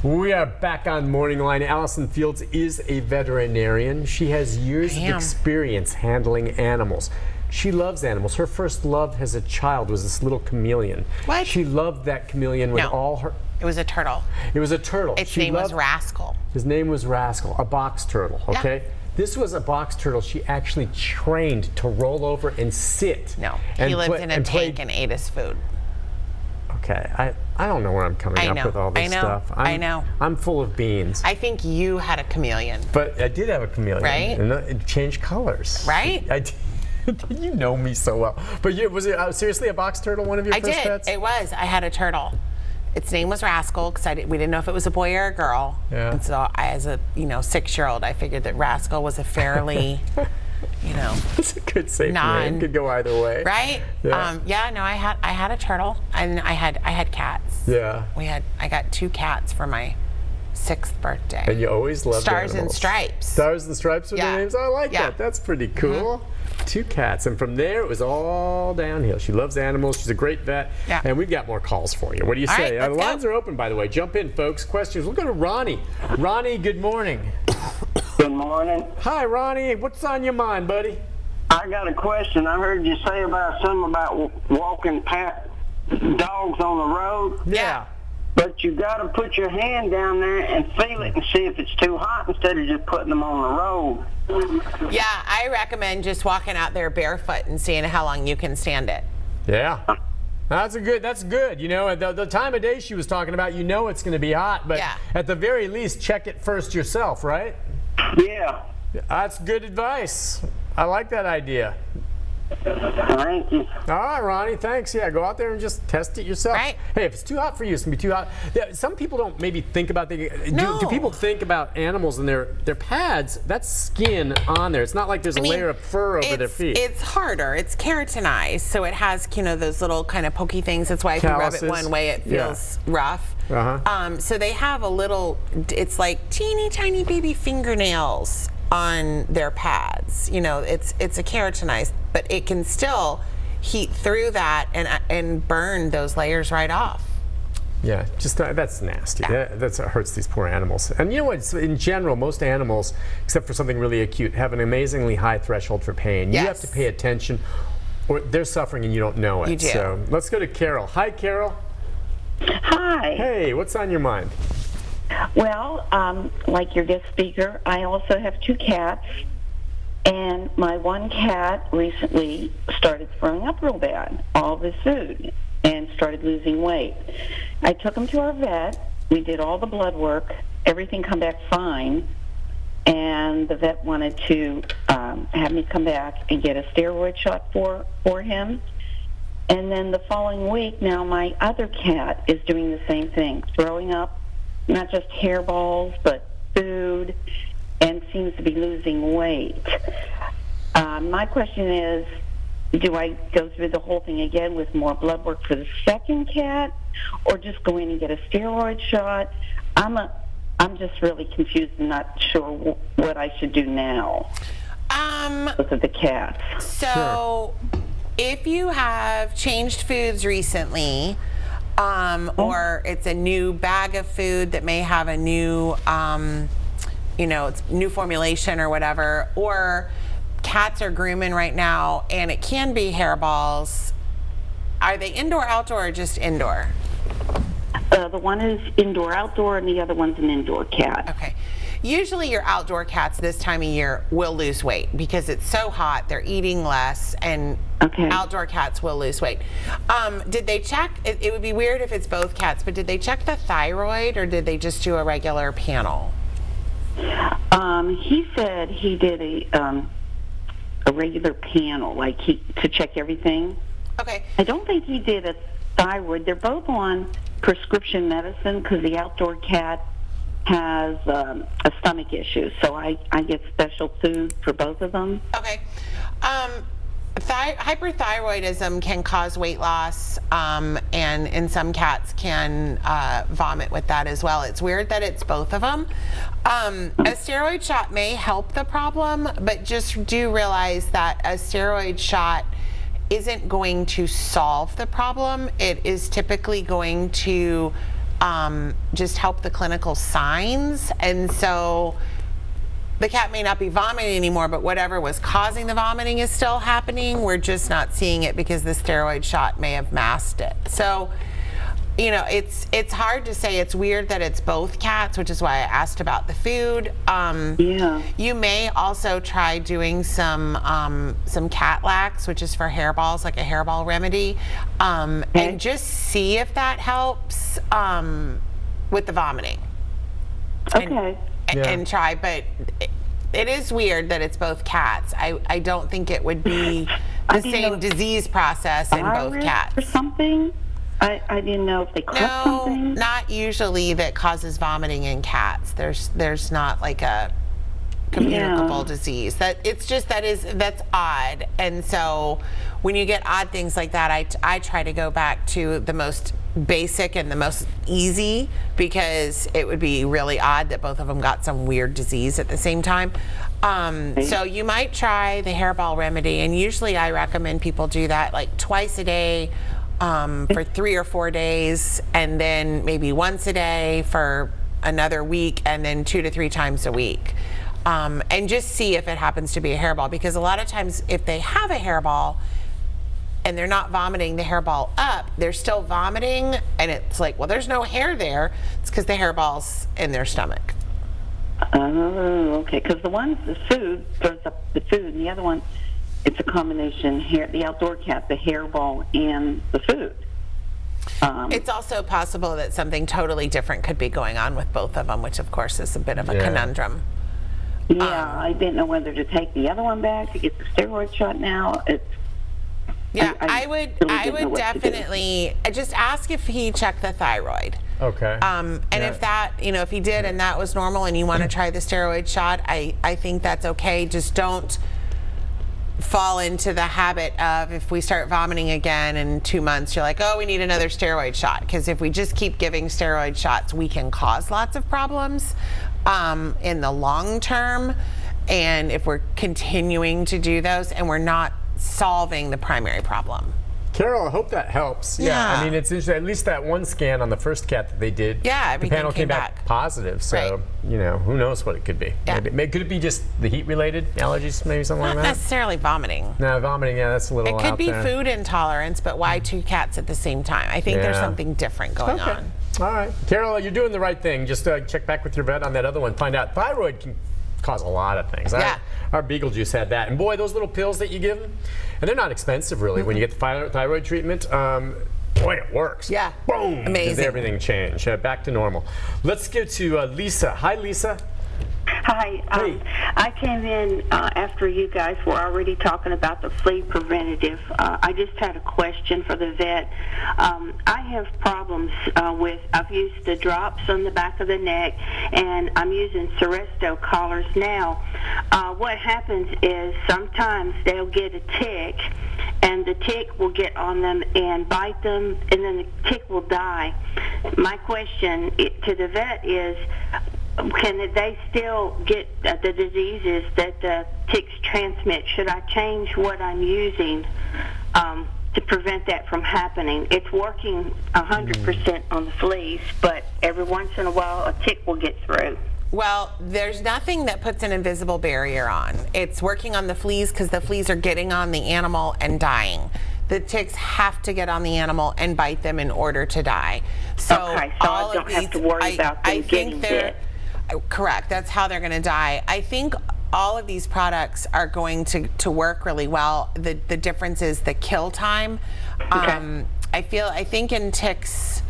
We are back on MorningLine. Allison Fields is a veterinarian. She has years of experience handling animals. She loves animals. Her first love as a child was this little chameleon. What? She loved that chameleon with all her... It was a turtle. It was a turtle. Its name was Rascal. His name was Rascal, a box turtle, okay? Yeah. This was a box turtle she actually trained to roll over and sit. No, he lived in a tank and ate his food. Okay, I don't know where I'm coming up with all this stuff. I know. I'm full of beans. I think you had a chameleon. But I did have a chameleon. Right? And it changed colors. Right? I did. You know me so well. But was it seriously a box turtle, one of your first pets? It was. I had a turtle. Its name was Rascal because we didn't know if it was a boy or a girl. Yeah. And so as a 6-year-old, I figured that Rascal was a fairly... It's a good safe name. Could go either way. Right? Yeah. No, I had a turtle, and I had cats. Yeah. I got 2 cats for my 6th birthday. And you always loved Stars and Stripes. Stars and Stripes were their names? I like that. That's pretty cool. 2 cats, and from there it was all downhill. She loves animals. She's a great vet. Yeah. And we've got more calls for you. What do you say? Right, the lines are open, by the way. Jump in, folks. Questions. We'll go to Ronnie. Ronnie, good morning. Good morning. Hi, Ronnie. What's on your mind, buddy? I got a question. I heard you say something about walking dogs on the road. Yeah. But you got to put your hand down there and feel it and see if it's too hot instead of just putting them on the road. Yeah, I recommend just walking out there barefoot and seeing how long you can stand it. Yeah. That's good. You know, the time of day she was talking about, it's going to be hot, but at the very least, check it first yourself, right? Yeah. That's good advice. I like that idea. Thank you. All right, Ronnie, thanks. Yeah, go out there and just test it yourself. Right. Hey, if it's too hot for you, it's going to be too hot. Some people don't maybe think about do people think about animals and their pads? That's skin on there. It's not like there's a layer of fur over their feet. It's harder. It's keratinized, so it has, those little kind of pokey things. That's why if you rub it one way, it feels rough. So they have it's like teeny tiny baby fingernails on their pads. It's a keratinized, but it can still heat through that and burn those layers right off. Yeah, that's nasty. Yeah. That hurts these poor animals. And you know what? In general, most animals, except for something really acute, have an amazingly high threshold for pain. Yes. You have to pay attention, or they're suffering and you don't know it. You do. So let's go to Carol. Hi, Carol. Hi. Hey, what's on your mind? Well, like your guest speaker, I also have 2 cats, and my one cat recently started throwing up real bad, all of his food, and started losing weight. I took him to our vet. We did all the blood work. Everything come back fine, and the vet wanted to have me come back and get a steroid shot for him. And then the following week, now my other cat is doing the same thing, throwing up, not just hairballs, but food, and seems to be losing weight. My question is, do I go through the whole thing again with more blood work for the second cat, or just go in and get a steroid shot? I'm just really confused and not sure what I should do now. Both of the cats. So, if you have changed foods recently, or it's a new bag of food that may have a new, it's new formulation or whatever, or cats are grooming right now and it can be hairballs. Are they indoor, outdoor, or just indoor? The one is indoor, outdoor, and the other one's an indoor cat. Okay. Usually your outdoor cats this time of year will lose weight because it's so hot, they're eating less, and outdoor cats will lose weight. Did they check? It would be weird if it's both cats, but did they check the thyroid, or did they just do a regular panel? He said he did a regular panel, to check everything. Okay. I don't think he did a thyroid. They're both on prescription medicine because the outdoor cat has a stomach issue, so I get special food for both of them. Okay. Hyperthyroidism can cause weight loss, and in some cats can vomit with that as well. It's weird that it's both of them. A steroid shot may help the problem, but just do realize that a steroid shot isn't going to solve the problem. It is typically going to just help the clinical signs. And so the cat may not be vomiting anymore, but whatever was causing the vomiting is still happening. We're just not seeing it because the steroid shot may have masked it. So, you know, it's hard to say. It's weird that it's both cats, which is why I asked about the food. Yeah. You may also try doing some cat lax, which is for hairballs, like a hairball remedy, and just see if that helps with the vomiting. Okay. And try, but it is weird that it's both cats. I don't think it would be the same disease process in both cats. Or something? I didn't know if they caught something. No, not usually that causes vomiting in cats. There's not like a communicable disease. That's odd. And so when you get odd things like that, I try to go back to the most basic and the most easy, because it would be really odd that both of them got some weird disease at the same time. So you might try the hairball remedy, and usually I recommend people do that like twice a day for 3 or 4 days, and then maybe once a day for another week, and then 2 to 3 times a week. And just see if it happens to be a hairball, because a lot of times if they have a hairball and they're not vomiting the hairball up, they're still vomiting, and it's like, well, there's no hair there. It's because the hairball's in their stomach. Oh, okay. Because the food throws up the food, and the other one, it's a combination here. The outdoor cat, the hairball, and the food. It's also possible that something totally different could be going on with both of them, which of course is a bit of a conundrum. Yeah, I didn't know whether to take the other one back to get the steroid shot now. Yeah, I would definitely just ask if he checked the thyroid. Okay. And if that, if he did and that was normal and you want to try the steroid shot, I think that's okay. Just don't fall into the habit of, if we start vomiting again in 2 months, you're like, oh, we need another steroid shot. Because if we just keep giving steroid shots, we can cause lots of problems in the long term. And if we're continuing to do those and we're not solving the primary problem. Carol, I hope that helps. Yeah. I mean, it's interesting. At least that one scan on the first cat that they did, the panel came back positive. So, who knows what it could be. Yeah. Could it be just the heat-related allergies, maybe something like that? Not necessarily vomiting. No, vomiting, that's a little out there. It could be food intolerance, but why 2 cats at the same time? I think there's something different going on. All right. Carol, you're doing the right thing. Just check back with your vet on that other one. Find out. Thyroid can cause a lot of things. Yeah. Our Beetlejuice had that. And boy, those little pills that you give them, and they're not expensive really when you get the thyroid treatment. Boy, it works. Yeah. Boom. Amazing. Does everything change. Back to normal. Let's get to Lisa. Hi, Lisa. Hi. Hey. I came in after you guys were already talking about the flea preventative. I just had a question for the vet. I have problems I've used the drops on the back of the neck, and I'm using Seresto collars now. What happens is sometimes they'll get a tick, and the tick will get on them and bite them, and then the tick will die. My question to the vet is, can they still get the diseases that the ticks transmit? Should I change what I'm using to prevent that from happening? It's working 100% on the fleas, but every once in a while a tick will get through. Well, there's nothing that puts an invisible barrier on. It's working on the fleas because the fleas are getting on the animal and dying. The ticks have to get on the animal and bite them in order to die. So, okay, so I don't have to worry about them getting bit. Correct. That's how they're going to die. I think all of these products are going to work really well. The difference is the kill time. Okay. I think in ticks,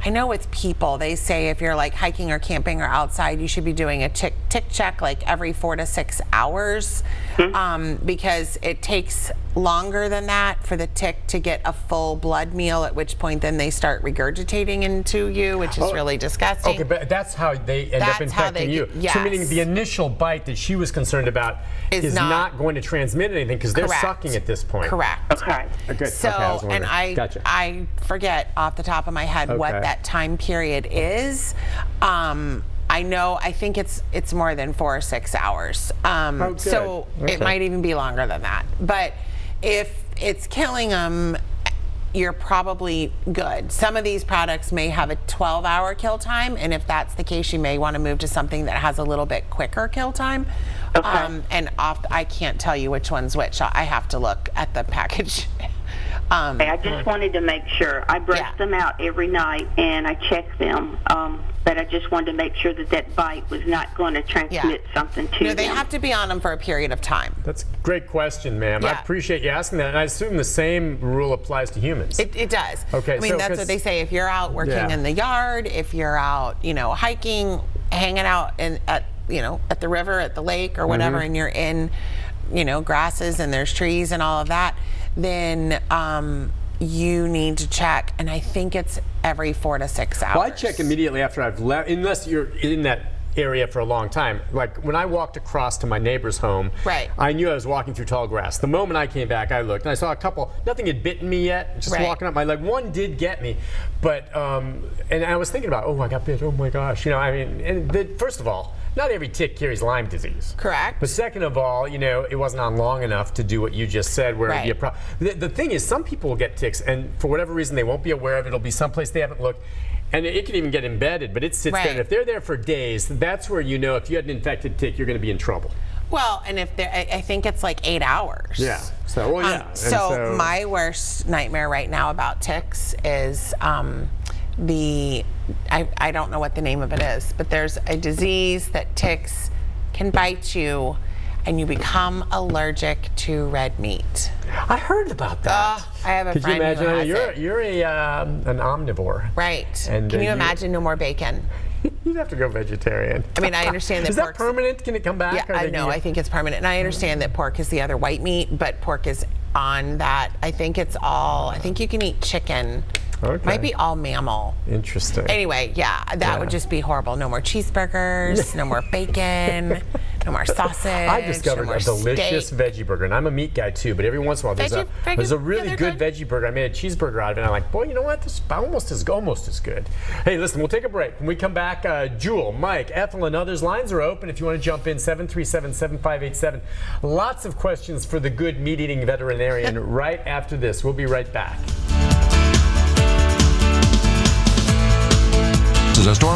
I know with people, they say if you're like hiking or camping or outside, you should be doing a tick check like every 4 to 6 hours, because it takes longer than that for the tick to get a full blood meal, at which point then they start regurgitating into you, which is really disgusting. Okay, but that's how they end up infecting you. Yes. So meaning the initial bite that she was concerned about is not going to transmit anything because they're sucking at this point. Correct. Okay. Okay. So, and I forget off the top of my head what that time period is. I think it's more than 4 or 6 hours. So it might even be longer than that. But if it's killing them, you're probably good. Some of these products may have a 12-hour kill time, and if that's the case, you may want to move to something that has a little bit quicker kill time. Okay. I can't tell you which one's which. I have to look at the package. I just wanted to make sure. I brush them out every night and I check them, but I just wanted to make sure that that bite was not going to transmit something to them. They have to be on them for a period of time. That's a great question, ma'am. I appreciate you asking that, and I assume the same rule applies to humans. It does. Okay, I mean, that's what they say. If you're out working in the yard, if you're out, hiking, hanging out at the river, at the lake, or whatever, and you're in, grasses and there's trees and all of that, then you need to check, and I think it's every 4 to 6 hours. Well, I check immediately after I've left, unless you're in that area for a long time. Like when I walked across to my neighbor's home, I knew I was walking through tall grass. The moment I came back, I looked and I saw a couple. Nothing had bitten me yet. Just walking up my leg. One did get me, but and I was thinking about, oh, I got bit. Oh my gosh, first of all, not every tick carries Lyme disease. Correct. But second of all, it wasn't on long enough to do what you just said. Where the thing is, some people will get ticks, and for whatever reason, they won't be aware of it. It'll be someplace they haven't looked. And it can even get embedded, but it sits there. And if they're there for days, that's where if you had an infected tick, you're going to be in trouble. Well, and I think it's like 8 hours. Yeah. So, so my worst nightmare right now about ticks is I don't know what the name of it is, but there's a disease that ticks can bite you, and you become allergic to red meat. I heard about that. I have a friend who has it. You're an omnivore. Right. And can you imagine no more bacon? You'd have to go vegetarian. I mean, I understand that is that permanent? Can it come back? Yeah, I know. I think it's permanent. And I understand that pork is the other white meat, but pork is on that. I think you can eat chicken. Okay. Might be all mammal. Interesting. Anyway, that would just be horrible. No more cheeseburgers, no more bacon, no more sausage. I discovered a delicious veggie burger, and I'm a meat guy too, but every once in a while there's a really good veggie burger. I made a cheeseburger out of it, and I'm like, boy, you know what? This is almost as good. Hey, listen, we'll take a break. When we come back, Jewel, Mike, Ethel, and others, lines are open if you want to jump in, 737-7587. Lots of questions for the good meat-eating veterinarian right after this. We'll be right back. This is a storm.